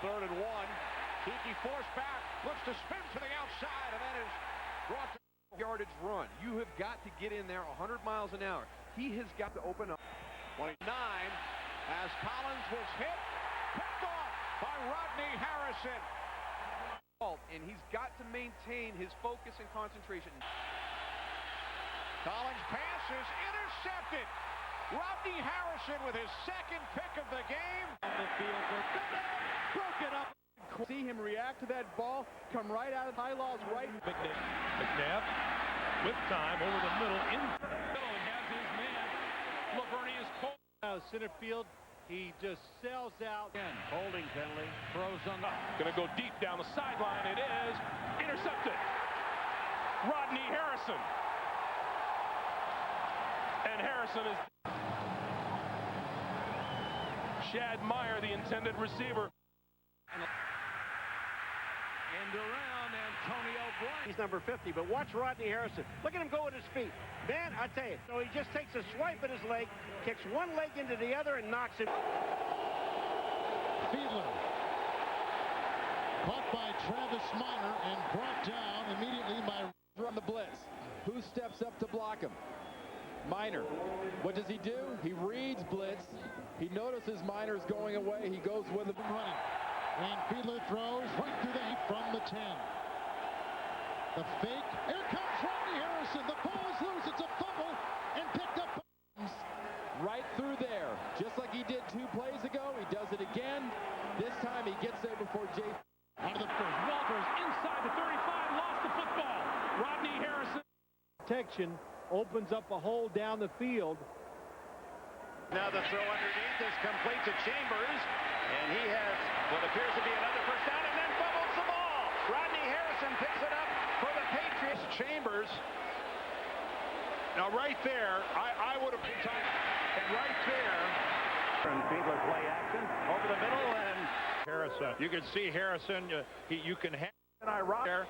3rd and 1. Kiki forced back, looks to spin to the outside, and then is brought to yardage run. You have got to get in there 100 miles an hour. He has got to open up. 29 as Collins was hit, picked off by Rodney Harrison. And he's got to maintain his focus and concentration. Collins passes, intercepted. Rodney Harrison with his second pick of the game. On the field for broken up. See him react to that ball, come right out of Hylaw's right. McNabb with time over the middle. In the middle, he has his man. Laverne is cold. Center field, he just sails out. Again, holding penalty, throws on the... Gonna go deep down the sideline. It is intercepted. Rodney Harrison. And Harrison is... Shad Meyer, the intended receiver. End around Antonio Blank. He's number 50, but watch Rodney Harrison. Look at him go with his feet. Man, I tell you, so he just takes a swipe at his leg, kicks one leg into the other, and knocks it. Fiedler. Caught by Travis Minor and brought down immediately by... From the blitz. Who steps up to block him? Minor. What does he do? He reads blitz. He notices Minor's going away. He goes with him running. And Fiedler throws right through the from the 10. The fake. Here comes Rodney Harrison. The ball is loose. It's a fumble and picked up. Right through there. Just like he did 2 plays ago. He does it again. This time he gets there before Jay. Out of the first. Walters inside the 35. Lost the football. Rodney Harrison. Protection opens up a hole down the field. Now the throw underneath is complete to Chambers, and he has what appears to be another first down, and then fumbles the ball. Rodney Harrison picks it up for the Patriots. Chambers. Now right there, I would have been time. And right there. And Fiedler play action over the middle, and Harrison. You can see Harrison. You can have an ironic there.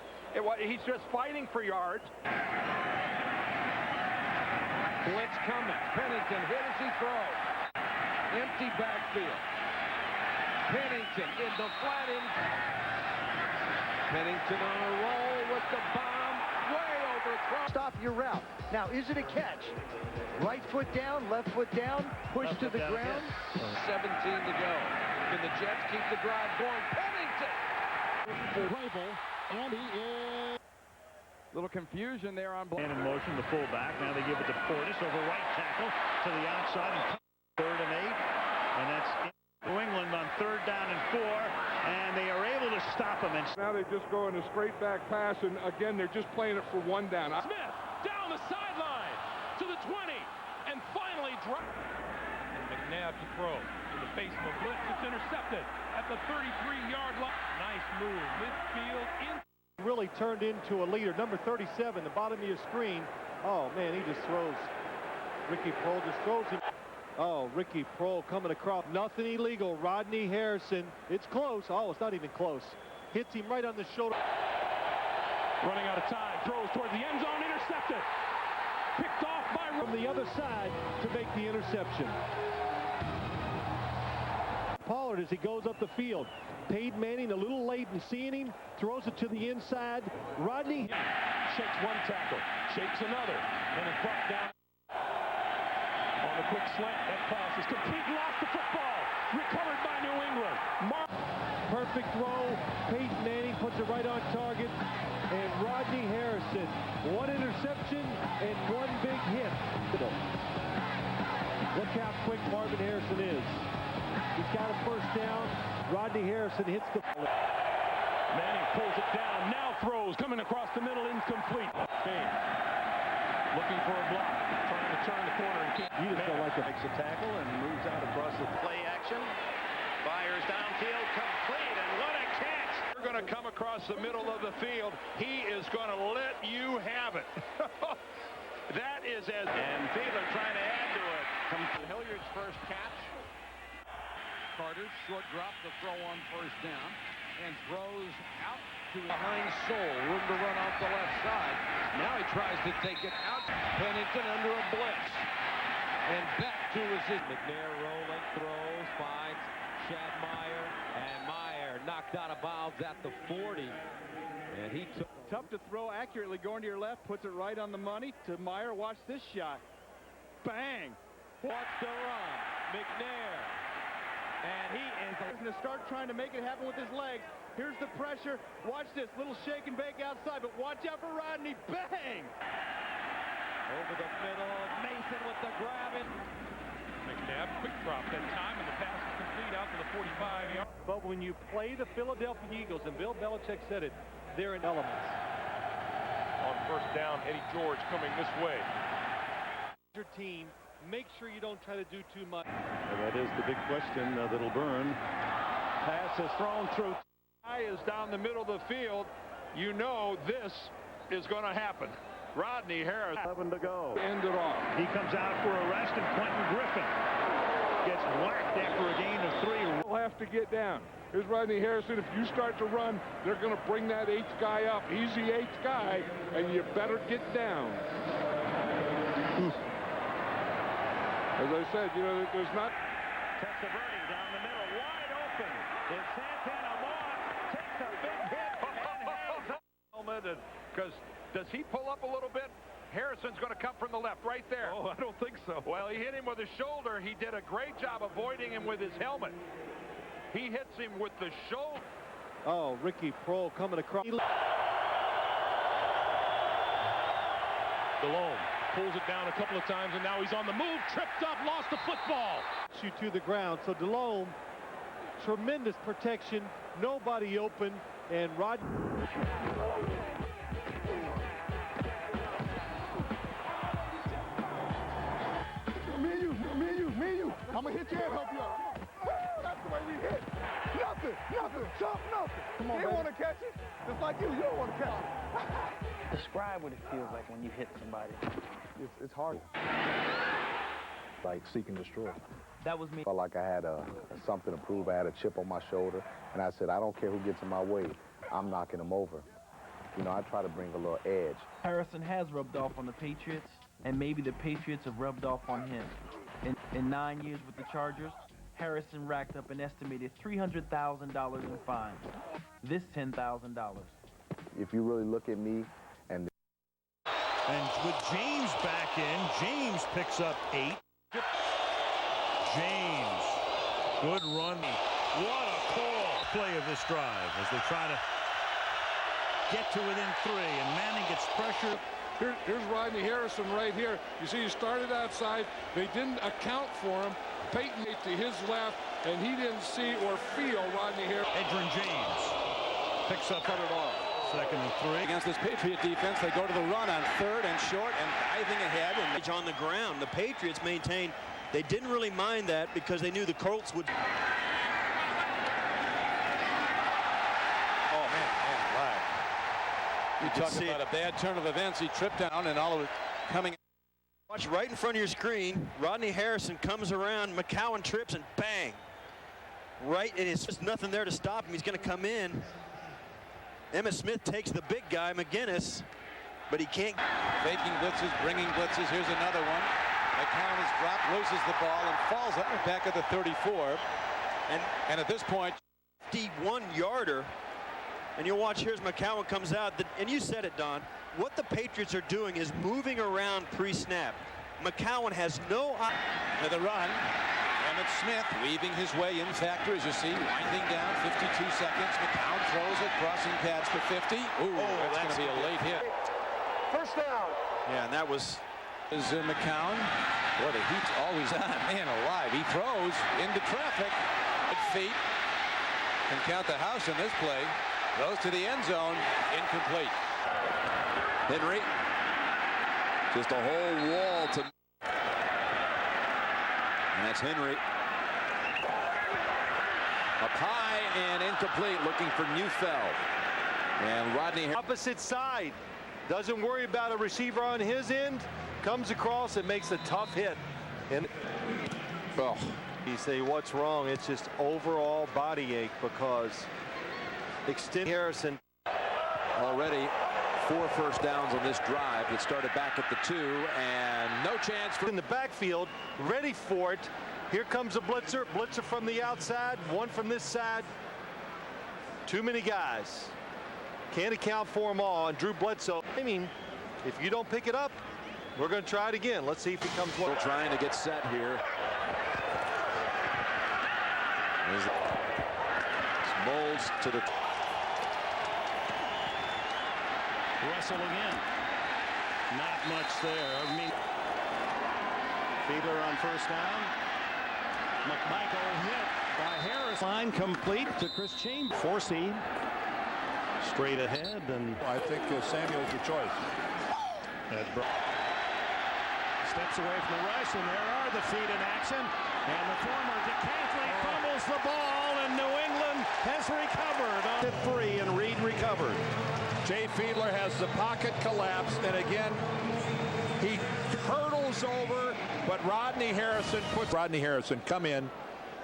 He's just fighting for yards. Blitz coming. Pennington hit as he throws. Empty backfield. Pennington in the flat end. Pennington on a roll with the bomb. Way overthrown. Stop your route. Now, is it a catch? Right foot down, left foot down, push to the ground. 17 to go. Can the Jets keep the drive going? Pennington! Rival, and he is... Little confusion there on And in motion, the fullback. Now they give it to Portis over right tackle to the outside. And 3rd and 8. And that's New England on 3rd down and 4. And they are able to stop him. And now they just go in a straight back pass. And again, they're just playing it for 1 down. Smith down the sideline to the 20. And finally drop. And McNabb to throw. In the face of a blitz. It's intercepted at the 33-yard line. Nice move. Midfield in. Really turned into a leader. Number 37, the bottom of your screen. Oh, man, he just throws. Ricky Prohl just throws him. Oh, Ricky Prohl coming across. Nothing illegal. Rodney Harrison. It's close. Oh, it's not even close. Hits him right on the shoulder. Running out of time. Throws towards the end zone. Intercepted. Picked off by... From the other side to make the interception. Pollard as he goes up the field. Peyton Manning a little late in seeing him. Throws it to the inside. Rodney shakes 1 tackle. Shakes another. And it's brought down. On the quick slant. That pass is complete. Lost the football. Recovered by New England. Perfect throw. Peyton Manning puts it right on target. And Rodney Harrison. 1 interception and 1 big hit. Look how quick Marvin Harrison is. He's got a first down. Rodney Harrison hits the... Manning pulls it down. Now throws. Coming across the middle. Incomplete. Kane looking for a block. Trying to turn the corner. And can't. You just don't like it. makes a tackle and moves out across the play action. Fires downfield, complete, and what a catch! We're going to come across the middle of the field. He is going to let you have it. That is as... And Fiedler trying to add to it. Hilliard's first catch. Carter's short drop to throw on first down. And throws out to behind Soul. Room to run off the left side. Now he tries to take it out. Pennington under a blitz. And back to his... McNair rolling, throws, finds Shad Meyer. And Meyer knocked out of bounds at the 40. And he took. Tough to throw accurately, going to your left, puts it right on the money to Meyer. Watch this shot. Bang! Watch the run. McNair. And he is going to start trying to make it happen with his legs. Here's the pressure. Watch this little shake and bake outside, but watch out for Rodney. Bang! Over the middle. Mason with the grab. McNabb, quick drop that time, and the pass is complete out to the 45-yard. But when you play the Philadelphia Eagles, and Bill Belichick said it, they're in elements. On first down, Eddie George coming this way. Your team, make sure you don't try to do too much. Well, that is the big question that'll burn. Pass is thrown through. Guy is down the middle of the field. You know this is going to happen. Rodney Harrison. 7 to go. End it off. He comes out for arrest, and Quentin Griffin gets whacked after a gain of 3. We'll have to get down. Here's Rodney Harrison. If you start to run, they're going to bring that 8th guy up. He's the 8th guy, and you better get down. As I said, you know, there's not. Testaverde down the middle, wide open. And Santana Moss takes a big hit and hangs up. Helmet, because does he pull up a little bit? Harrison's going to come from the left, right there. Oh, I don't think so. Well, he hit him with his shoulder. He did a great job avoiding him with his helmet. He hits him with the shoulder. Oh, Ricky Prohl coming across. Delhomme pulls it down a couple of times, and now he's on the move. Tripped up, lost the football. You to the ground. So Delhomme, tremendous protection, nobody open, and Rodney. Me and you. I'm gonna hit you and help you out. That's the way we hit. Nothing. Chump, nothing. Come on, they want to catch it, just like you don't want to catch it. Describe what it feels like when you hit somebody. It's hard. Like seek and destroy. That was me. Felt like I had something to prove. I had a chip on my shoulder, and I said, I don't care who gets in my way. I'm knocking them over. You know, I try to bring a little edge. Harrison has rubbed off on the Patriots, and maybe the Patriots have rubbed off on him. In 9 years with the Chargers, Harrison racked up an estimated $300,000 in fines. This $10,000. If you really look at me, and with James back in, James picks up 8. James, good run. What a call play of this drive as they try to get to within 3, and Manning gets pressure. Here's Rodney Harrison right here. You see, he started outside. They didn't account for him. Peyton to his left, and he didn't see or feel Rodney Harrison. Edgerrin James picks up, Cut it off. 2nd and 3. Against this Patriot defense, they go to the run on 3rd and short and diving ahead and on the ground. The Patriots maintained they didn't really mind that because they knew the Colts would. Oh, man, live. You talk about a bad turn of events. He tripped down, and all of it coming. Watch right in front of your screen. Rodney Harrison comes around. McCowan trips and bang. Right, and it's just nothing there to stop him. He's going to come in. Emmitt Smith takes the big guy, McGinnis, but he can't. Faking blitzes, bringing blitzes. Here's another one. McCown is dropped, loses the ball, and falls up back at the 34. And at this point, 51-yarder. And you'll watch, here's McCowan comes out. And you said it, Don. What the Patriots are doing is moving around pre-snap. McCowan has no... To the run. Emmitt Smith weaving his way in factor, as you see, winding down, 52 seconds. McCown throws it, crossing pads to 50. Ooh, that's going to be a late hit. First down. Yeah, and that was... Is McCown. Boy, the heat's always on. Man alive. He throws into traffic. At feet. Can count the house in this play. Goes to the end zone. Incomplete. Henry. Just a whole wall to... And that's Henry. Up high and incomplete, looking for Neufeld. And Rodney... Opposite side. Doesn't worry about a receiver on his end. Comes across and makes a tough hit. And you say, what's wrong? It's just overall body ache because extend Harrison. Already 4 first downs on this drive. It started back at the 2, and no chance for... In the backfield, ready for it. Here comes a blitzer. Blitzer from the outside, one from this side. Too many guys. Can't account for them all. And Drew Bledsoe, I mean, if you don't pick it up, we're going to try it again. Let's see if he comes one. Trying to get set here. Molds to the Russell again. Not much there. I mean, Fiedler on first down. McMichael hit by Harris. Line complete to Chris Chambers. 4-seed. Straight ahead, and I think Samuel's the choice. Steps away from the rush, and there are the feet in action. And the former decathlete fumbles the ball, and New England has recovered on it free, and Reed recovered. Jay Fiedler has the pocket collapsed, and again, he hurdles over, but Rodney Harrison come in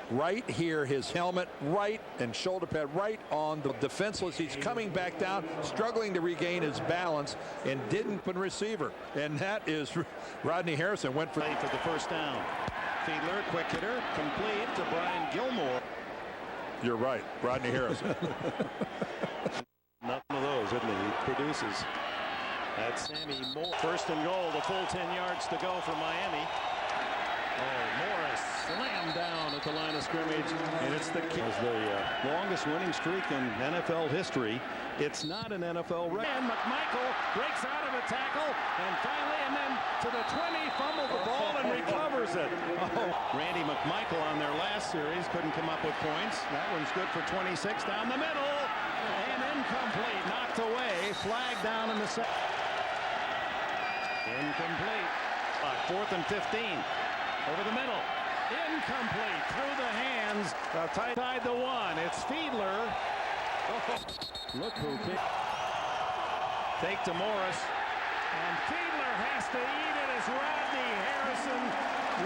right here, his helmet right and shoulder pad right on the defenseless. He's coming back down, struggling to regain his balance, and didn't put receiver. And that is Rodney Harrison went for the first down. Fiedler, quick hitter, complete to Brian Gilmore. You're right, Rodney Harrison. Not one of those, isn't he? He produces. That's Sammy Moore. First and goal, the full 10 yards to go for Miami. Oh, Morris slammed down at the line of scrimmage, and it's the longest winning streak in NFL history. It's not an NFL record. And McMichael breaks out of a tackle, and finally, and then to the 20, fumbled the ball and recovers it. Oh, Randy McMichael on their last series couldn't come up with points. That one's good for 26 down the middle, and incomplete, knocked away, flag down in the second. Incomplete. 4th and 15. Over the middle. Incomplete. Through the hands. Tied to one. It's Fiedler. Oh, look who picked. Fake to Morris. And Fiedler has to eat it as Rodney Harrison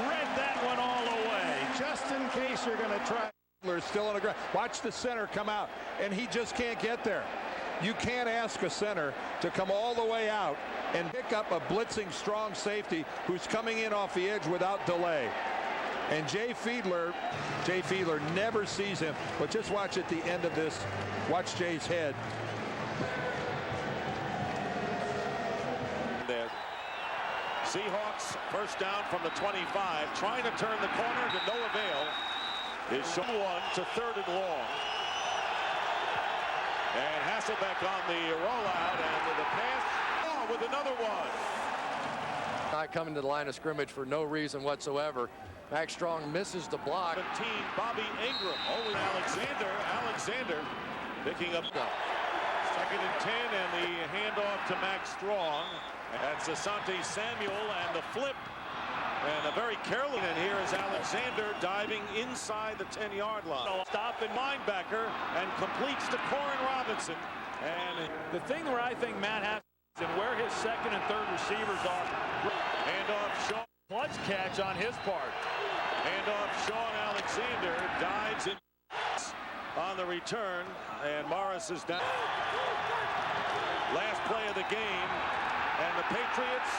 read that one all away. Just in case you're going to try. Fiedler's still on the ground. Watch the center come out, and he just can't get there. You can't ask a center to come all the way out and pick up a blitzing strong safety who's coming in off the edge without delay. And Jay Fiedler never sees him, but just watch at the end of this. Watch Jay's head. Seahawks first down from the 25, trying to turn the corner to no avail. Is shown one to 3rd and long. And Hasselbeck on the rollout, and the pass with another one. Not coming to the line of scrimmage for no reason whatsoever. Max Strong misses the block. 17, Bobby Ingram. Always Alexander picking up. 2nd and 10, and the handoff to Max Strong. That's Asante Samuel, and the flip. And a very careless, and here is Alexander diving inside the 10-yard line. Stopping linebacker and completes to Corin Robinson. And the thing where I think Matt has and where his 2nd and 3rd receivers are. Handoff Sean. Clutch catch on his part. Handoff Sean Alexander dives in on the return, and Morris is down. Last play of the game, and the Patriots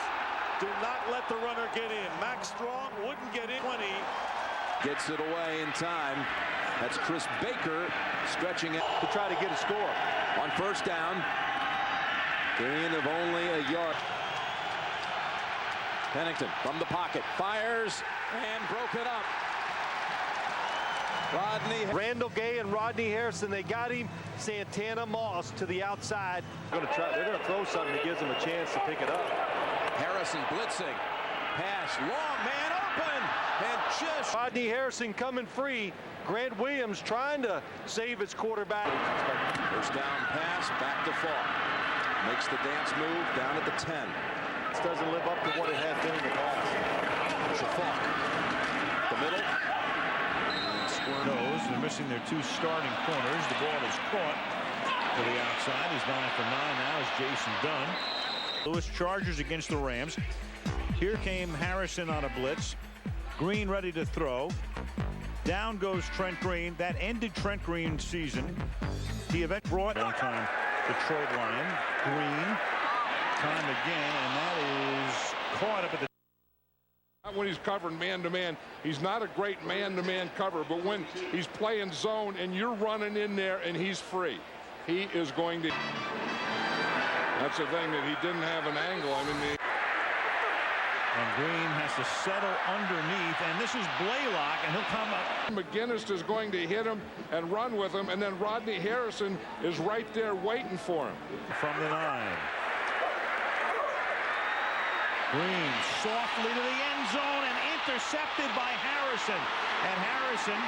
do not let the runner get in. Max Strong wouldn't get in. 20. Gets it away in time. That's Chris Baker stretching it to try to get a score. On first down. Gain of only a yard. Pennington from the pocket. Fires and broke it up. Randall Gay and Rodney Harrison, they got him. Santana Moss to the outside. They're going to throw something that gives them a chance to pick it up. Harrison blitzing. Pass. Long man open. And just Rodney Harrison coming free. Grant Williams trying to save his quarterback. First down pass. Back to Falk. Makes the dance move down at the 10. This doesn't live up to what it has been in the past. To Falk. The middle. Nose. They're missing their 2 starting corners. The ball is caught to the outside. He's 9 for 9 now is Jason Dunn. Louis Chargers against the Rams. Here came Harrison on a blitz. Green ready to throw. Down goes Trent Green. That ended Trent Green's season. He eventually brought one-time Detroit Lion. Green. Time again, and that is caught up at the When he's covering man-to-man, he's not a great man-to-man cover, but when he's playing zone and you're running in there and he's free, he is going to. That's the thing, that he didn't have an angle. I mean, And Green has to settle underneath, and this is Blaylock, and he'll come up. McGinnis is going to hit him and run with him, and then Rodney Harrison is right there waiting for him. From the 9. Green softly to the end zone and intercepted by Harrison. And Harrison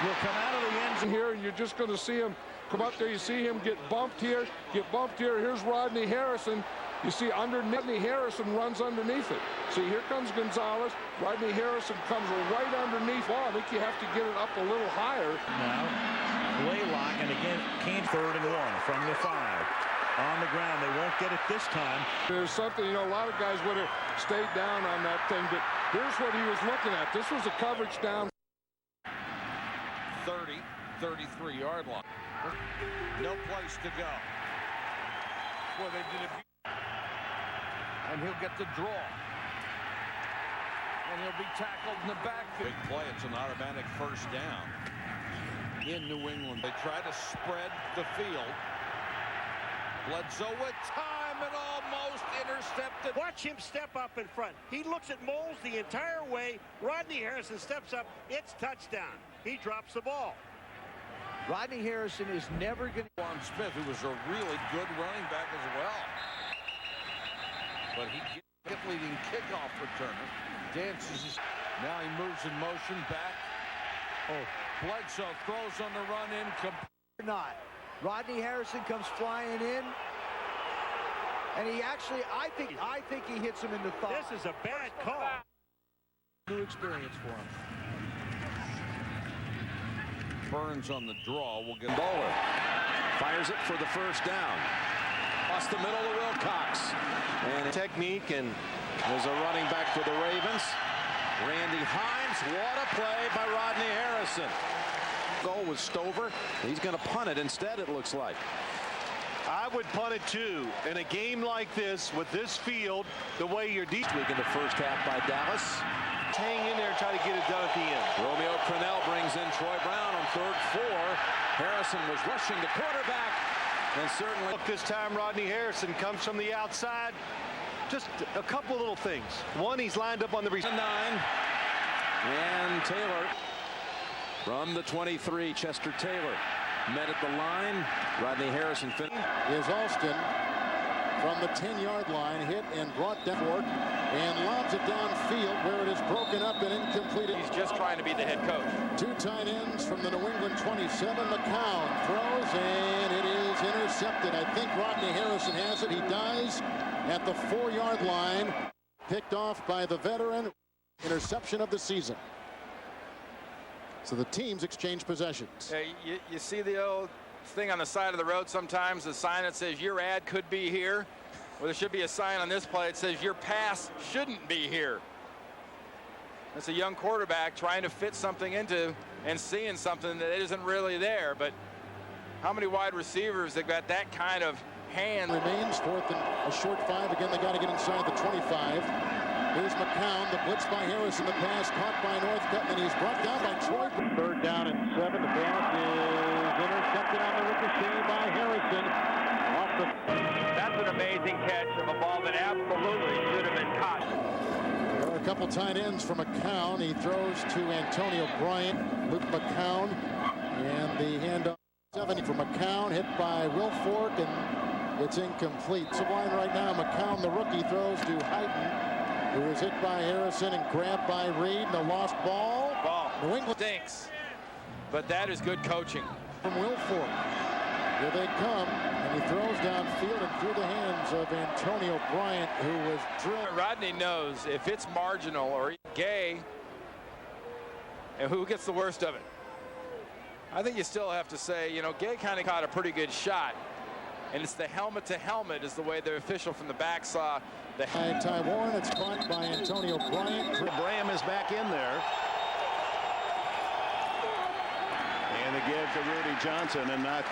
will come out of the end zone. Here, you're just going to see him come up there. You see him get bumped here, Here's Rodney Harrison. You see Rodney Harrison runs underneath it. See, here comes Gonzalez. Rodney Harrison comes right underneath. Oh, I think you have to get it up a little higher. Now, Blaylock, and again, Kane 3rd and 1 from the 5. On the ground, they won't get it this time. There's something, a lot of guys would have stayed down on that thing, but here's what he was looking at. This was a coverage down. 30, 33-yard line. No place to go. Well, they did it. And he'll get the draw. And he'll be tackled in the backfield. Big play. It's an automatic first down in New England. They try to spread the field. Bledsoe with time and almost intercepted. Watch him step up in front. He looks at Moles the entire way. Rodney Harrison steps up. It's touchdown. He drops the ball. Rodney Harrison is never going to... Warren Smith, who was a really good running back as well. But he gets leading kickoff returner. Dances his... Now he moves in motion back. Oh, Bledsoe throws on the run in. Not. Rodney Harrison comes flying in. And he actually, I think he hits him in the thigh. This is a bad call. New experience for him. Burns on the draw will get Bowler fires it for the first down. Across the middle to Wilcox. And technique, and there's a running back for the Ravens. Randy Hines. What a play by Rodney Harrison. Goal was Stover. He's going to punt it instead, it looks like. I would punt it too. In a game like this, with this field, the way you're deep. Week in the first half by Dallas. Hang in there and try to get it done at the end. Romeo Crennel brings in Troy Brown on 3rd 4. Harrison was rushing the quarterback. And certainly. Look, this time Rodney Harrison comes from the outside. Just a couple of little things. One, he's lined up on the 9. And Taylor from the 23. Chester Taylor met at the line. Rodney Harrison is Austin from the 10-yard line, hit and brought down and lobs it downfield where it is broken up and incomplete. He's just trying to be the head coach. 2 tight ends from the New England 27. McCown throws, and it is intercepted. I think Rodney Harrison has it. He does at the 4-yard line. Picked off by the veteran. Interception of the season. So the teams exchange possessions. You see the old thing on the side of the road sometimes, the sign that says your ad could be here. Well, there should be a sign on this play that says your pass shouldn't be here. That's a young quarterback trying to fit something into and seeing something that isn't really there. But how many wide receivers have got that kind of hand? Remains 4th and a short 5. Again, they got to get inside the 25. Here's McCown, the blitz by Harrison, the pass caught by Northcutt, and he's brought down by Troy. 3rd down and 7. The pass is intercepted on the ricochet by Harrison. That's an amazing catch of a ball that absolutely should have been caught. There are a couple tight ends for McCown. He throws to Antonio Bryant, Luke McCown, and the handoff 70 for McCown, hit by Wilfork, and it's incomplete. Sublime right now. McCown, the rookie, throws to Heighton, who was hit by Harrison and grabbed by Reed, and a lost ball. New England stinks, but that is good coaching from Wilfork. Here they come, and he throws downfield and through the hands of Antonio Bryant, who was drilled. Rodney knows if it's marginal or Gay, and who gets the worst of it. I think you still have to say, Gay kind of caught a pretty good shot, and it's the helmet to helmet is the way the official from the back saw the. Ty Warren, it's caught by Antonio Bryant. Graham is back in there. And the give to Rudy Johnson, and not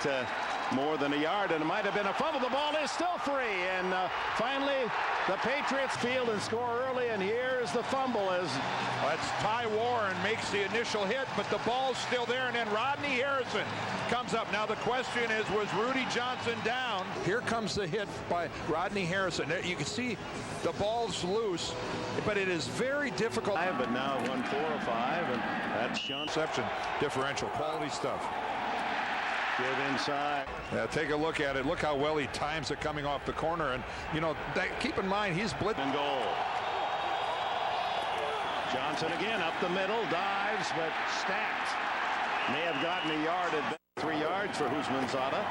more than a yard, and it might have been a fumble. The ball is still free, and finally the Patriots field and score early, and here's the fumble as that's Ty Warren makes the initial hit, but the ball's still there, and then Rodney Harrison comes up. Now the question is, was Rudy Johnson down? Here comes the hit by Rodney Harrison. You can see the ball's loose, but it is very difficult. But now 1-4-5, and that's Sean. Reception differential, quality stuff. Give inside. Yeah, take a look at it. Look how well he times it coming off the corner. And, you know, keep in mind, he's blitzing. Goal. Johnson again up the middle, dives, but stacked. May have gotten a yard at 3 yards for Houshmandzadeh.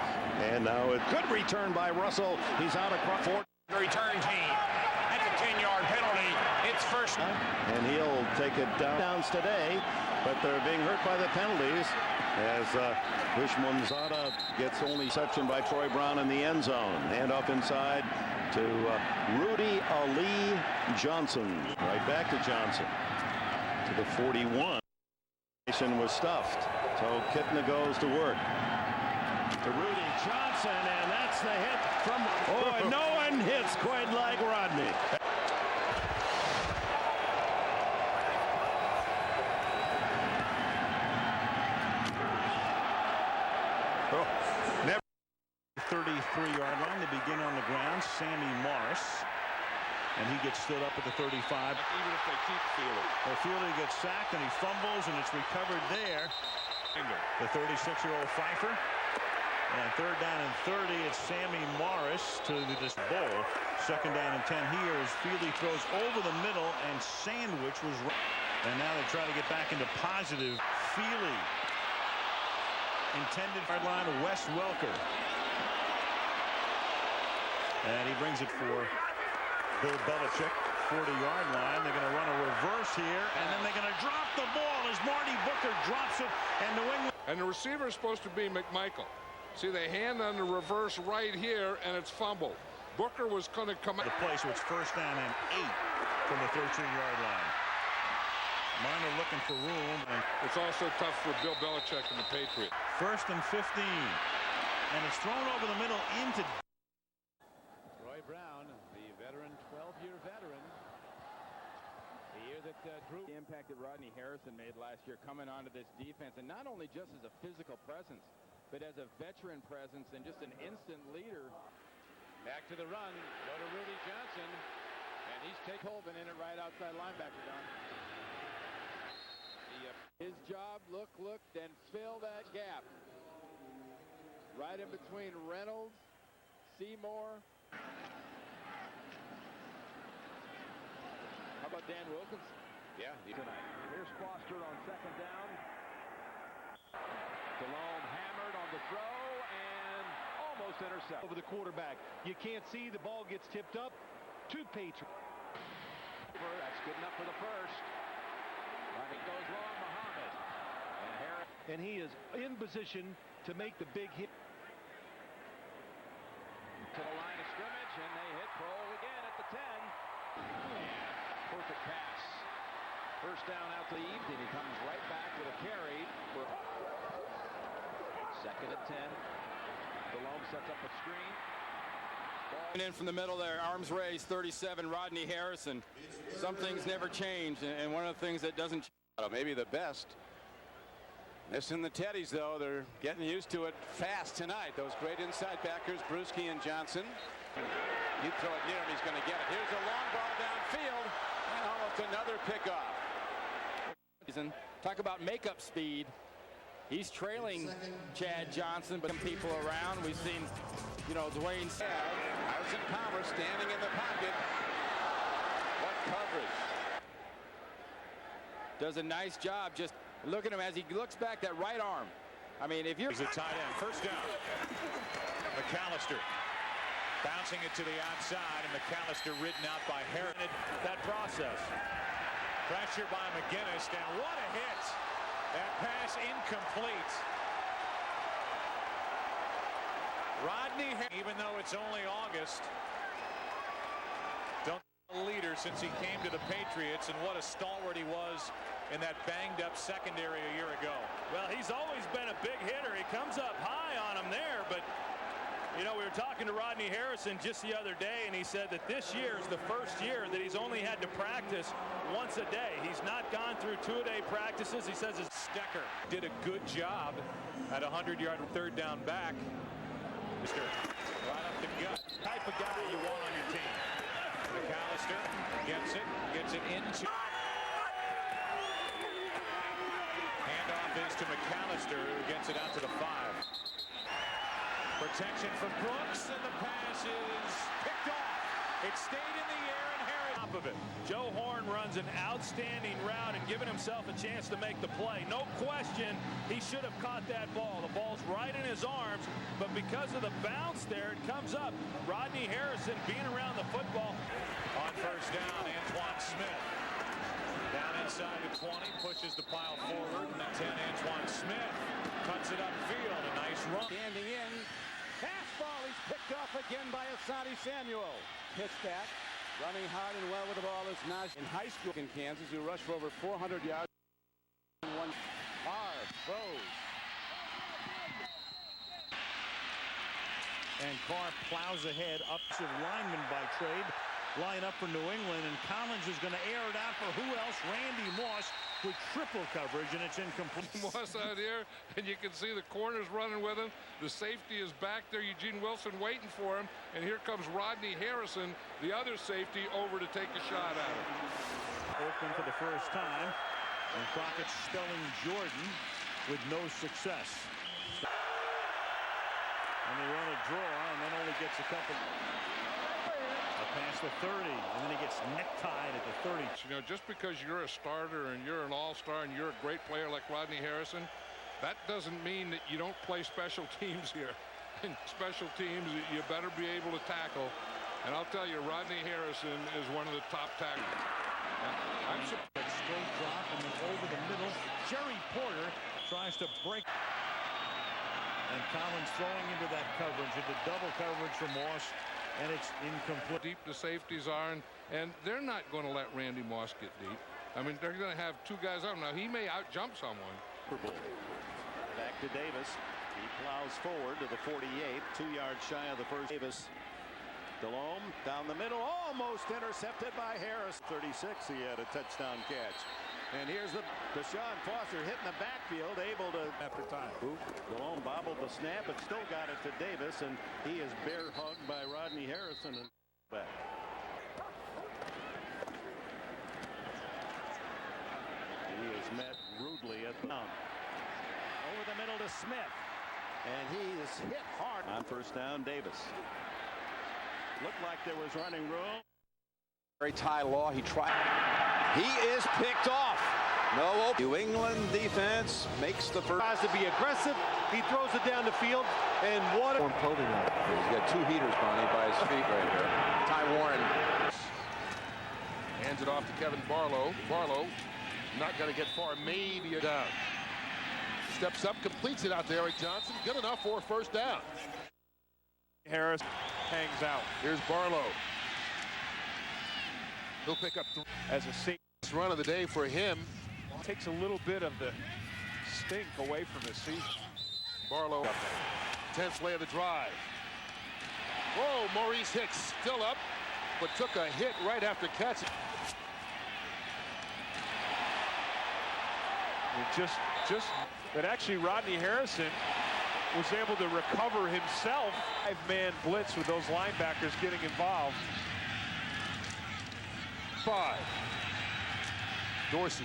And now a good return by Russell. He's out across 4. Return team. That's a 10-yard penalty. It's first. And he'll take it downs today, but they're being hurt by the penalties as Houshmandzadeh gets only reception by Troy Brown in the end zone. Hand off inside to Rudy Ali Johnson. Right back to Johnson to the 41. Was stuffed, so Kitna goes to work. To Rudy Johnson, and that's the hit from. Oh, no one hits quite like Rodney. Oh, never. 33-yard line. They begin on the ground. Sammy Morris. And he gets stood up at the 35. Even if they keep Fielder. Well, Fielder gets sacked and he fumbles, and it's recovered there. The 36-year-old Pfeiffer. And third down and 30, it's Sammy Morris to this bowl. Second down and 10 here as Fieldy throws over the middle, and Sandwich was right. And now they try to get back into positive. Feely. Intended hard line to Wes Welker. And he brings it for Bill Belichick, 40-yard line. They're going to run a reverse here, and then they're going to drop the ball as Marty Booker drops it, and New England. And the receiver is supposed to be McMichael. See, they hand on the reverse right here, and it's fumbled. Booker was going to come out. The play, so it's first down and 8 from the 13-yard line. Miner looking for room. And it's also tough for Bill Belichick and the Patriots. First and 15. And it's thrown over the middle into Roy Brown, the veteran, 12-year veteran. The year that Drew. The impact that Rodney Harrison made last year coming onto this defense, and not only just as a physical presence, but as a veteran presence and just an instant leader. Back to the run. Go to Rudy Johnson. And he's taken Colvin in it right outside linebacker, Don. His job, look, then fill that gap. Right in between Reynolds, Seymour. How about Dan Wilkinson? Yeah. Tonight. Here's Foster on second down. Delhomme hammered on the throw and almost intercepted. Over the quarterback. You can't see, the ball gets tipped up to Patriots. That's good enough for the first. It goes long, Muhammad. And Harris. And he is in position to make the big hit. To the line of scrimmage, and they hit Kroll again at the 10. Perfect pass. First down out to Eve, and he comes right back with a carry for second and 10. Delhomme sets up a screen. And in from the middle there, arms raised, 37, Rodney Harrison. Some things never change, and one of the things that doesn't change. Maybe the best. Missing the Teddies, though. They're getting used to it fast tonight. Those great inside backers, Bruschi and Johnson. You throw it near him, he's going to get it. Here's a long ball downfield, and almost another pickoff. Talk about makeup speed. He's trailing Chad Johnson, but some people around. We've seen, Dwayne. Carson Palmer standing in the pocket. What coverage. Does a nice job. Just look at him as he looks back, that right arm. I mean, if you're. He's a tight end. First down. McAllister bouncing it to the outside, and McAllister ridden out by Harrison. That process. Pressure by McGinnis, and what a hit. That pass incomplete. Rodney, even though it's only August, don't a leader since he came to the Patriots, and what a stalwart he was in that banged-up secondary a year ago. Well, he's always been a big hitter. He comes up high on him there, but You know, we were talking to Rodney Harrison just the other day, and he said that this year is the first year that he's only had to practice once a day. He's not gone through two-a-day practices. He says his Stecker did a good job at 100-yard third down back. Right up the gut. Type of guy you want on your team. McAllister gets it into. Handoff is to McAllister, who gets it out to the 5. Protection from Brooks, and the pass is picked off. It stayed in the air, and Harry top of it. Joe Horn runs an outstanding route and giving himself a chance to make the play. No question, he should have caught that ball. The ball's right in his arms, but because of the bounce there, it comes up. Rodney Harrison being around the football. On first down, Antoine Smith. Down inside the 20, pushes the pile forward, and at 10, Antoine Smith cuts it upfield. A nice run. Standing in. Fastball, he's picked off again by Asante Samuel. Pitch back. Running hard and well with the ball is Najee in high school in Kansas, who rushed for over 400 yards. Throws. And Carr plows ahead. Upset lineman by trade. Line up for New England, and Collins is going to air it out for who else? Randy Moss with triple coverage, and it's incomplete. Moss out here, and you can see the corners running with him. The safety is back there, Eugene Wilson waiting for him, and here comes Rodney Harrison, the other safety, over to take a shot at him. Open for the first time, and Crockett spelling Jordan with no success. And they run a draw, and then only gets a couple. Past the 30, and then he gets necktied at the 30. You know, just because you're a starter and you're an all-star and you're a great player like Rodney Harrison, that doesn't mean that you don't play special teams here. In special teams, you better be able to tackle. And I'll tell you, Rodney Harrison is one of the top tacklers. I'm surprised. Straight drop and then over the middle. Jerry Porter tries to break. And Collins throwing into that coverage, into double coverage from Moss. And it's incomplete. Deep the safeties are, and they're not going to let Randy Moss get deep. I mean, they're going to have two guys up. Now, he may out-jump someone. Back to Davis. He plows forward to the 48, 2 yards shy of the first. Davis. Delhomme down the middle, almost intercepted by Harris. 36, he had a touchdown catch. And here's the Deshaun Foster hitting the backfield, able to after time. Delhomme bobbled the snap, but still got it to Davis, and he is bear hugged by Rodney Harrison and back. He is met rudely at the down. Over the middle to Smith, and he is hit hard on first down. Davis looked like there was running room. Very Ty Law, he tried. He is picked off. No, New England defense makes the first. Tries to be aggressive. He throws it down the field, and what? He's got two heaters, Bonnie, by his feet right here. Ty Warren hands it off to Kevin Barlow. Barlow not going to get far. Maybe down. Steps up, completes it out to Eric Johnson. Good enough for a first down. Harris hangs out. Here's Barlow. He'll pick up as a safety. Run of the day for him. Takes a little bit of the stink away from his season. Barlow, 10th play of the drive. Whoa, Maurice Hicks still up, but took a hit right after catching. But actually Rodney Harrison was able to recover himself. 5-man blitz with those linebackers getting involved. 5. Dorsey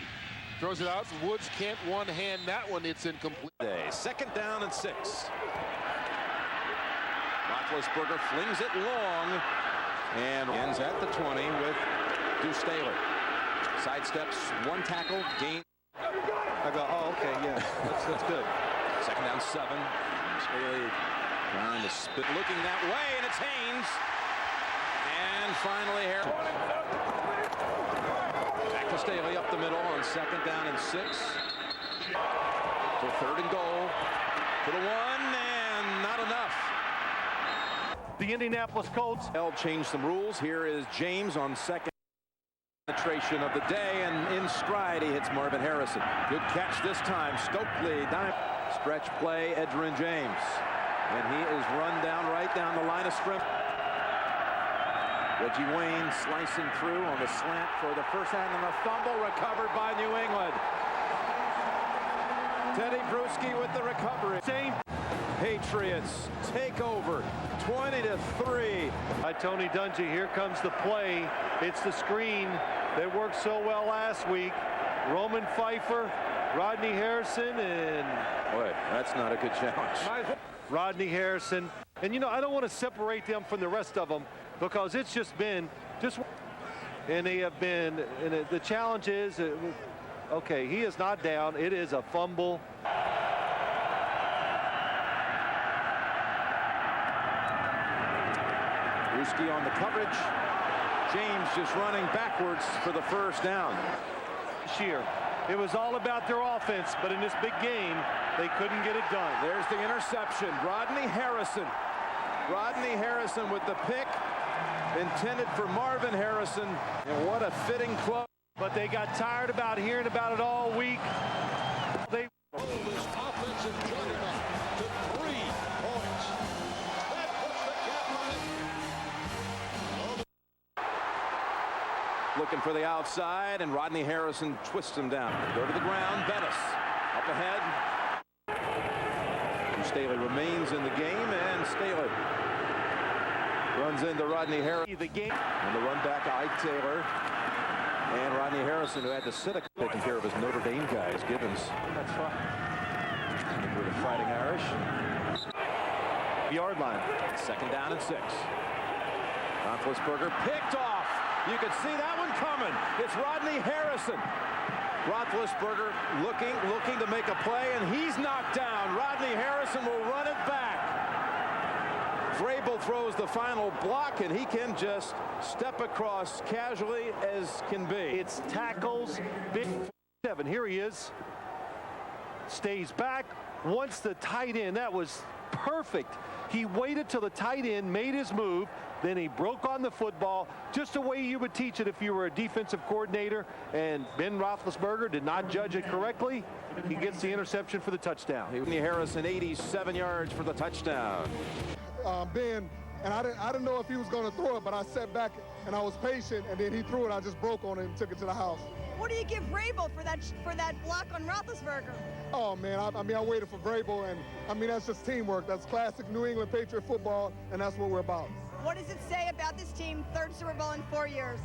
throws it out. Woods can't one-hand that one. It's incomplete. Second down and 6. Roethlisberger flings it long and ends at the 20 with Deuce Staley. Sidesteps one tackle, gain. I go, oh, okay, yeah, that's good. Second down 7. Staley trying to spit, looking that way, and it's Haynes. And finally, back to Staley up the middle on second down and 6. For third and goal. To the 1, and not enough. The Indianapolis Colts Changed some rules. Here is James on second. Penetration of the day, and in stride he hits Marvin Harrison. Good catch this time. Stokely, stretch play, Edgerrin James. And he is run down right down the line of scrimmage. Reggie Wayne slicing through on the slant for the first down, and a fumble recovered by New England. Teddy Bruschi with the recovery. Same. Patriots take over 20-3. By Tony Dungy. Here comes the play. It's the screen that worked so well last week. Roman Pfeiffer, Rodney Harrison, and boy, that's not a good challenge. Rodney Harrison. And you know, I don't want to separate them from the rest of them because it's just been and they have been, and the challenge is, okay, he is not down. It is a fumble. Bruschi on the coverage. James just running backwards for the first down. This year, it was all about their offense, but in this big game, they couldn't get it done. There's the interception. Rodney Harrison. Rodney Harrison with the pick intended for Marvin Harrison. And what a fitting close. But they got tired about hearing about it all week. They this offensive journey to 3 points. That puts the Capitals. Looking for the outside, and Rodney Harrison twists him down. Go to the ground. Bettis up ahead. Staley remains in the game, and Staley runs into Rodney Harrison. The game. And the run back, Ike Taylor. And Rodney Harrison, who had to sit taking care of his Notre Dame guys. Gibbons. That's right. For the Fighting Irish. Yard line. 2nd down and 6. Roethlisberger picked off. You can see that one coming. It's Rodney Harrison. Roethlisberger looking to make a play, and he's knocked down. Rodney Harrison will run it back. Vrabel throws the final block, and he can just step across casually as can be. It's tackles. Big 7. Here he is. Stays back. Once the tight end, that was perfect. He waited till the tight end made his move. Then he broke on the football, just the way you would teach it if you were a defensive coordinator. And Ben Roethlisberger did not judge it correctly. He gets the interception for the touchdown. Rodney Harrison, 87 yards for the touchdown. Ben, and I didn't know if he was going to throw it, but I sat back and I was patient, and then he threw it. I just broke on it and took it to the house. What do you give Vrabel for that block on Roethlisberger? Oh man, I waited for Vrabel, and that's just teamwork. That's classic New England Patriot football, and that's what we're about. What does it say about this team, 3rd Super Bowl in 4 years?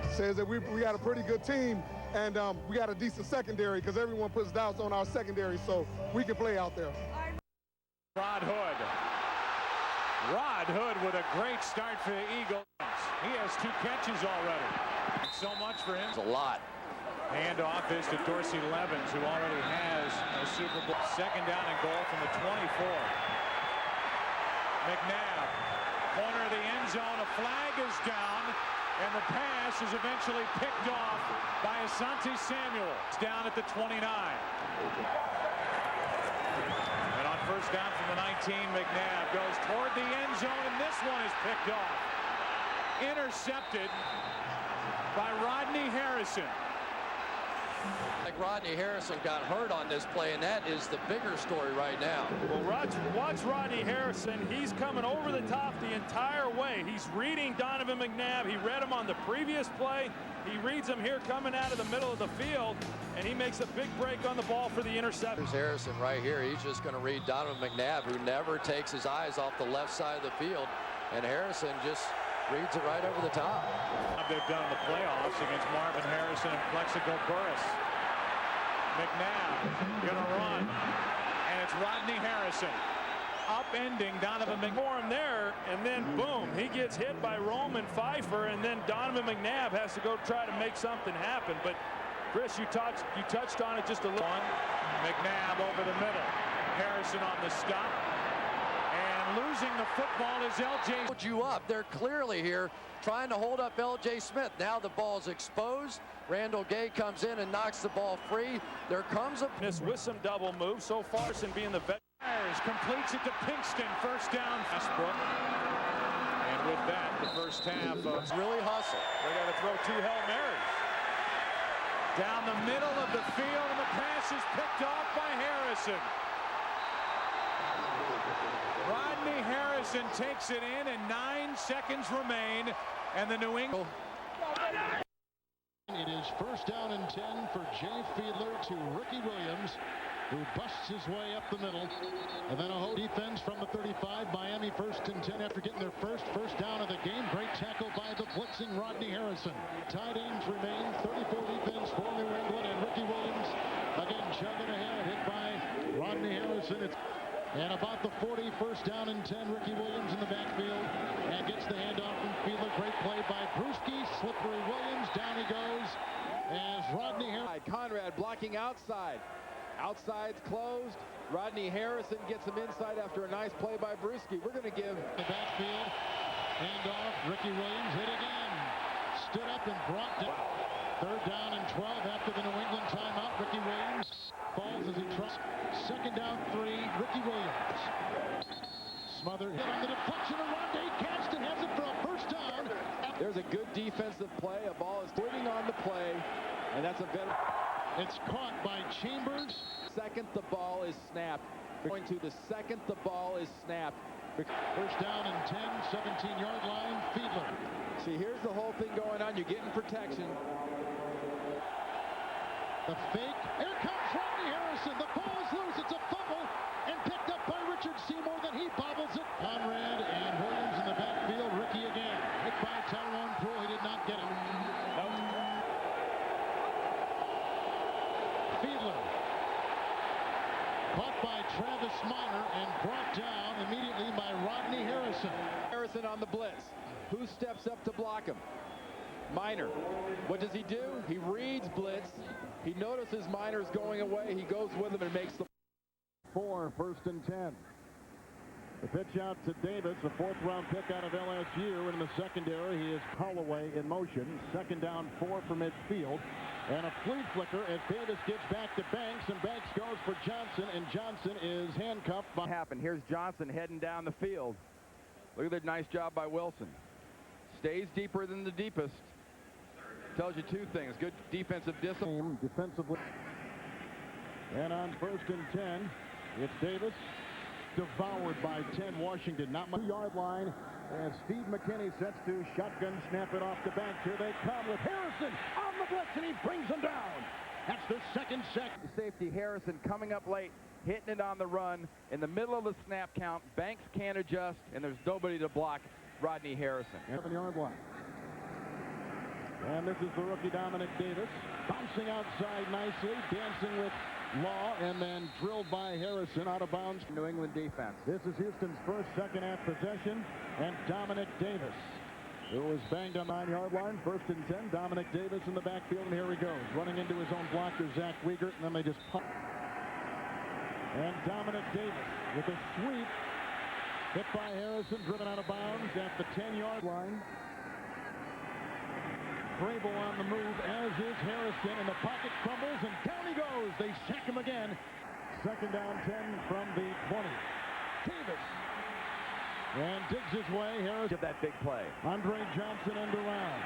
It says that we got a pretty good team, and we got a decent secondary because everyone puts doubts on our secondary, so we can play out there. Rod Hood. Rod Hood with a great start for the Eagles. He has 2 catches already. So much for him. It's a lot. Handoff is to Dorsey Levens, who already has a Super Bowl. 2nd down and goal from the 24. McNabb, corner of the end zone. A flag is down, and the pass is eventually picked off by Asante Samuel. It's down at the 29. And on 1st down from the 19, McNabb goes toward the end zone, and this one is picked off. Intercepted by Rodney Harrison. Like Rodney Harrison got hurt on this play, and that is the bigger story right now. Well, watch Rodney Harrison. He's coming over the top the entire way. He's reading Donovan McNabb. He read him on the previous play. He reads him here coming out of the middle of the field, and he makes a big break on the ball for the interception. There's Harrison right here. He's just going to read Donovan McNabb, who never takes his eyes off the left side of the field, and Harrison just reads it right over the top. They've done in the playoffs against Marvin Harrison and Plexico Burris. McNabb gonna run, and it's Rodney Harrison upending Donovan McNabb there, and then boom, he gets hit by Roman Pfeiffer, and then Donovan McNabb has to go try to make something happen. But Chris, you touched on it just a little. McNabb over the middle, Harrison on the stop. Losing the football is L.J. Hold you up. They're clearly here trying to hold up L.J. Smith. Now the ball's exposed. Randall Gay comes in and knocks the ball free. There comes a miss with some double moves. So far, Harrison being the vet. Completes it to Pinkston. 1st down. Westbrook. And with that, the first half of really hustle. They got to throw 2 Hail Marys. Down the middle of the field, and the pass is picked off by Harrison. Harrison takes it in, and 9 seconds remain, and the New England. It is first down and 10 for Jay Fiedler to Ricky Williams, who busts his way up the middle. And then a whole defense from the 35. Miami first and 10 after getting their first down of the game. Great tackle by the blitzing Rodney Harrison. Tight ends remain. 34 defense for New England, and Ricky Williams again chugging ahead, hit by Rodney Harrison. And about the 40, first down and 10. Ricky Williams in the backfield and gets the handoff from Fiedler. Great play by Brewski. Slippery Williams. Down he goes as Rodney Harrison. Conrad blocking outside. Outside's closed. Rodney Harrison gets him inside after a nice play by Brewski. We're going to give the backfield. Handoff. Ricky Williams hit again. Stood up and brought down. Wow. Third down and 12 after the New England timeout. Ricky Williams falls as he trusts. Second down 3. Ricky Williams. Smothered hit on the deflection of Rondé Caston has it for a first down. There's a good defensive play. A ball is waiting on the play, and that's a better. It's caught by Chambers. Second, the ball is snapped. Going to the second, the ball is snapped. First down and 10, 17-yard line, Fiedler. See, here's the whole thing going on. You're getting protection. The fake. Here comes Rodney Harrison. The ball is loose. It's a fumble and picked up by Richard Seymour. Then he bobbles it. Conrad and Williams in the backfield. Ricky again. Hit by Tyrone Poole. He did not get it. Fiedler. Caught by Travis Minor and brought down immediately by Rodney Harrison. Harrison on the blitz. Who steps up to block him? Minor. What does he do? He reads blitz. He notices Minor's going away. He goes with him and makes the 4, first and 10. The pitch out to Davis, a 4th-round pick out of LSU. And in the secondary, he is Holloway in motion. Second down 4 from midfield. And a flea flicker as Davis gets back to Banks, and Banks goes for Johnson, and Johnson is handcuffed. Here's Johnson heading down the field. Look at that nice job by Wilson. Stays deeper than the deepest. Tells you 2 things. Good defensive discipline. Defensively. And on first and 10, it's Davis. Devoured by 10 Washington. Not much 2-yard line. And Steve McKinney sets to shotgun, snap it off the Banks. Here they come with Harrison on the blitz, and he brings them down. That's their second sack. Safety Harrison coming up late, hitting it on the run. In the middle of the snap count, Banks can't adjust, and there's nobody to block Rodney Harrison. 7-yard line. And this is the rookie Dominic Davis. Bouncing outside nicely, dancing with Law, and then drilled by Harrison out of bounds. New England defense. This is Houston's first second-half possession, and Dominic Davis, who was banged on the 9-yard line. First and 10, Dominic Davis in the backfield, and here he goes. Running into his own blocker, Zach Wiegert, and then they just pump. And Dominic Davis with a sweep. Hit by Harrison, driven out of bounds at the 10-yard line. Vrabel on the move, as is Harrison, and the pocket crumbles, and down he goes. They sack him again. Second down 10 from the 20. Davis. And digs his way. Harrison. Give that big play. Andre Johnson end around.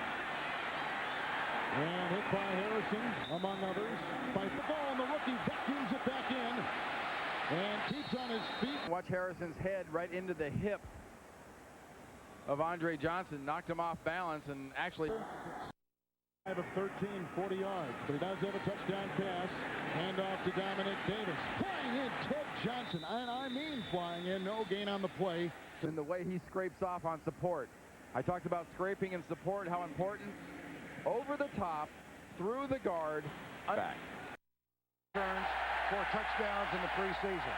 And hit by Harrison, among others. By the ball, and the rookie vacuums it back in. And keeps on his feet. Watch Harrison's head right into the hip of Andre Johnson. Knocked him off balance and actually... of 13, 40 yards, but he does have a touchdown pass. Hand off to Dominic Davis. Flying in, Ted Johnson, and I mean flying in, no gain on the play. In the way he scrapes off on support. I talked about scraping and support, how important. Over the top, through the guard, back. Turns for touchdowns in the preseason.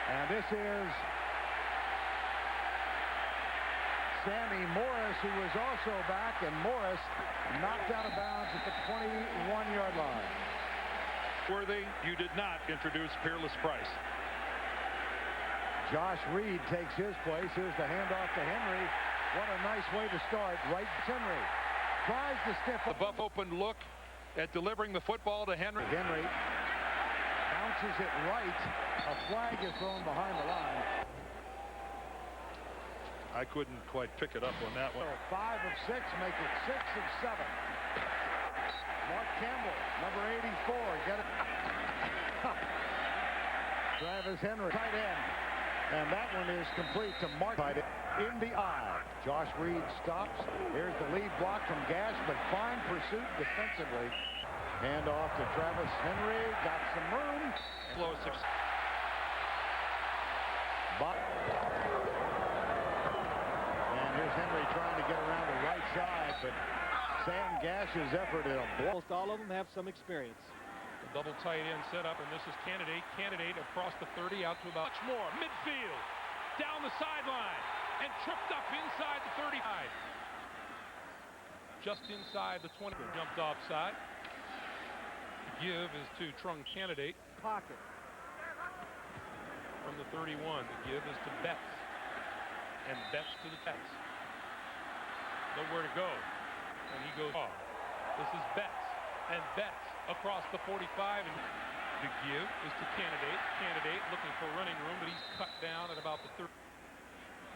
And this is Sammy Morris, who was also back, and Morris knocked out of bounds at the 21-yard line. Worthy, you did not introduce Peerless Price. Josh Reed takes his place. Here's the handoff to Henry. What a nice way to start. Right, Henry tries to stiff up. The Buff open look at delivering the football to Henry. Henry bounces it right. A flag is thrown behind the line. I couldn't quite pick it up on that one. 5 of 6, make it 6 of 7. Mark Campbell, number 84, get it. Travis Henry, tight end. And that one is complete to Mark in the eye. Josh Reed stops. Here's the lead block from Gash, but fine pursuit defensively. Hand off to Travis Henry. Got some room. Explosive. And here's Henry trying to get around the right side, but Sam Gash's effort is almost all of them have some experience. The double tight end setup, and this is Candidate. Candidate across the 30 out to about much more. Midfield, down the sideline, and tripped up inside the 35. Just inside the 20. Jumped offside. The give is to Trung Candidate. Pocket. From the 31, the give is to Betts. And Betts to the Betts. Nowhere to go. And he goes off. This is Betts. And Betts across the 45. And the give is to Candidate. Candidate looking for running room, but he's cut down at about the 30.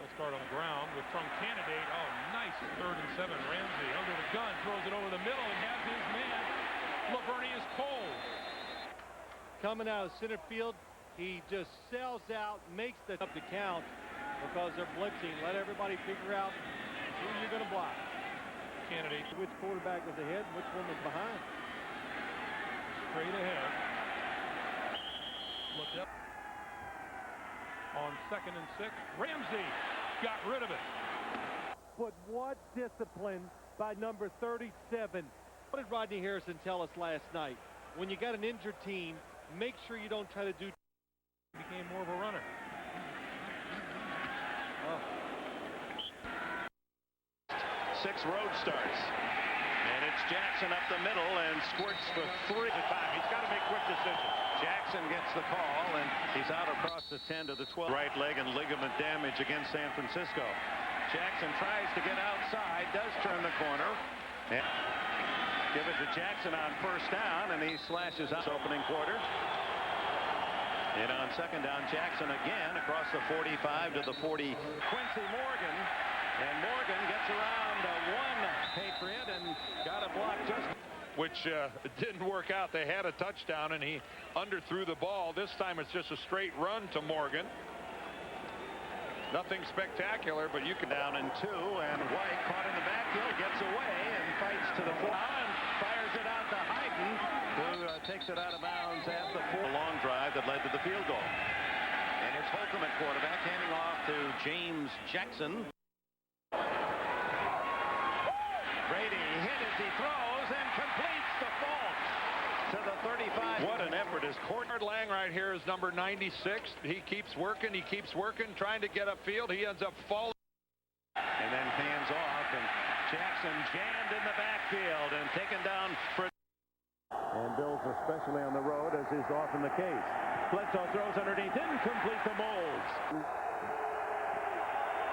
They'll start on the ground with Trung Candidate. Oh, nice 3rd and 7. Ramsey under the gun, throws it over the middle and has his man. Lavernius Cole. Coming out of center field, he just sells out, makes the up to count because they're blitzing. Let everybody figure out who you're going to block. Candidate. Which quarterback was ahead and which one was behind. Straight ahead. Look up. On 2nd and 6, Ramsey got rid of it. But what discipline by number 37. What did Rodney Harrison tell us last night? When you got an injured team, make sure you don't try to do. Became more of a runner. Oh. 6 road starts. And it's Jackson up the middle and squirts for 3 at a time. He's got to make quick decisions. Jackson gets the call, and he's out across the 10 to the 12. Right leg and ligament damage against San Francisco. Jackson tries to get outside, does turn the corner. And give it to Jackson on 1st down, and he slashes out opening quarter. And on 2nd down, Jackson again across the 45 to the 40. Quincy Morgan, and Morgan gets around one Patriot and got a block just. Which didn't work out. They had a touchdown, and he underthrew the ball. This time it's just a straight run to Morgan. Nothing spectacular, but you can. Down in 2, and White caught in the backfield, gets away and fights to the 4 and fires it out to Hyden, who takes it out of bounds at the 4. A long drive that led to the field goal. And it's Holcomb at quarterback, handing off to James Jackson. Brady hit as he throws and completes the fault to the 35. What an effort. His Courtnard Lang right here is number 96. He keeps working, trying to get upfield. He ends up falling. And then hands off, and Jackson jammed in the backfield and taken down for. And Bills especially on the road, as is often the case. Bledsoe throws underneath, didn't complete the molds.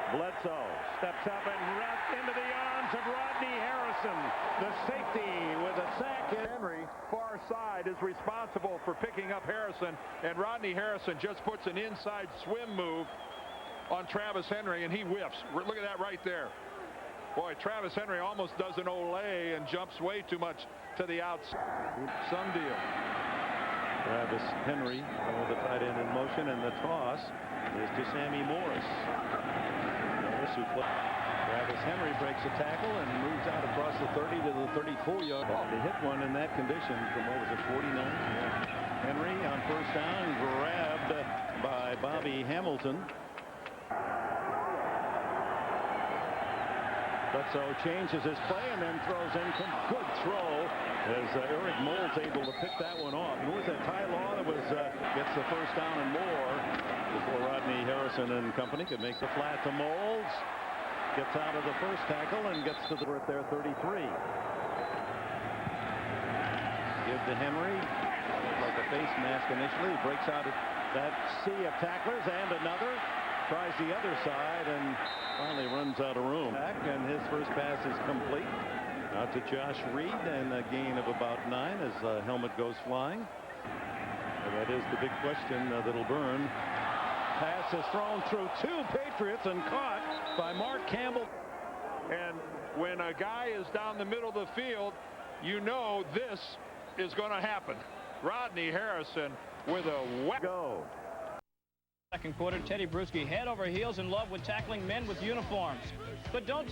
Bledsoe steps up and right into the arms of Rodney Harrison. The safety with a sack. Henry, far side, is responsible for picking up Harrison, and Rodney Harrison just puts an inside swim move on Travis Henry, and he whiffs. Look at that right there. Boy, Travis Henry almost does an Olay and jumps way too much to the outside. Some deal. Travis Henry with the tight end in motion, and the toss is to Sammy Morris. Travis Henry breaks a tackle and moves out across the 30 to the 34-yard. They hit one in that condition from, what was it, 49? Yeah. Henry on 1st down, grabbed by Bobby Hamilton. Bledsoe changes his play and then throws in. Good throw as Eric Mold's able to pick that one off. And with that Ty Law that was gets the 1st down and more before Rodney Harrison and company could make the flat to Molds. Gets out of the 1st tackle and gets to the at their 33. Give to Henry. Like a face mask initially. He breaks out of that sea of tacklers and another. Tries the other side and finally runs out of room. And his first pass is complete. Out to Josh Reed, and a gain of about 9 as the helmet goes flying. And that is the big question that'll burn. Pass is thrown through 2 Patriots and caught by Mark Campbell. And when a guy is down the middle of the field, you know this is going to happen. Rodney Harrison with a go. Second quarter, Teddy Bruschi head over heels in love with tackling men with uniforms. But don't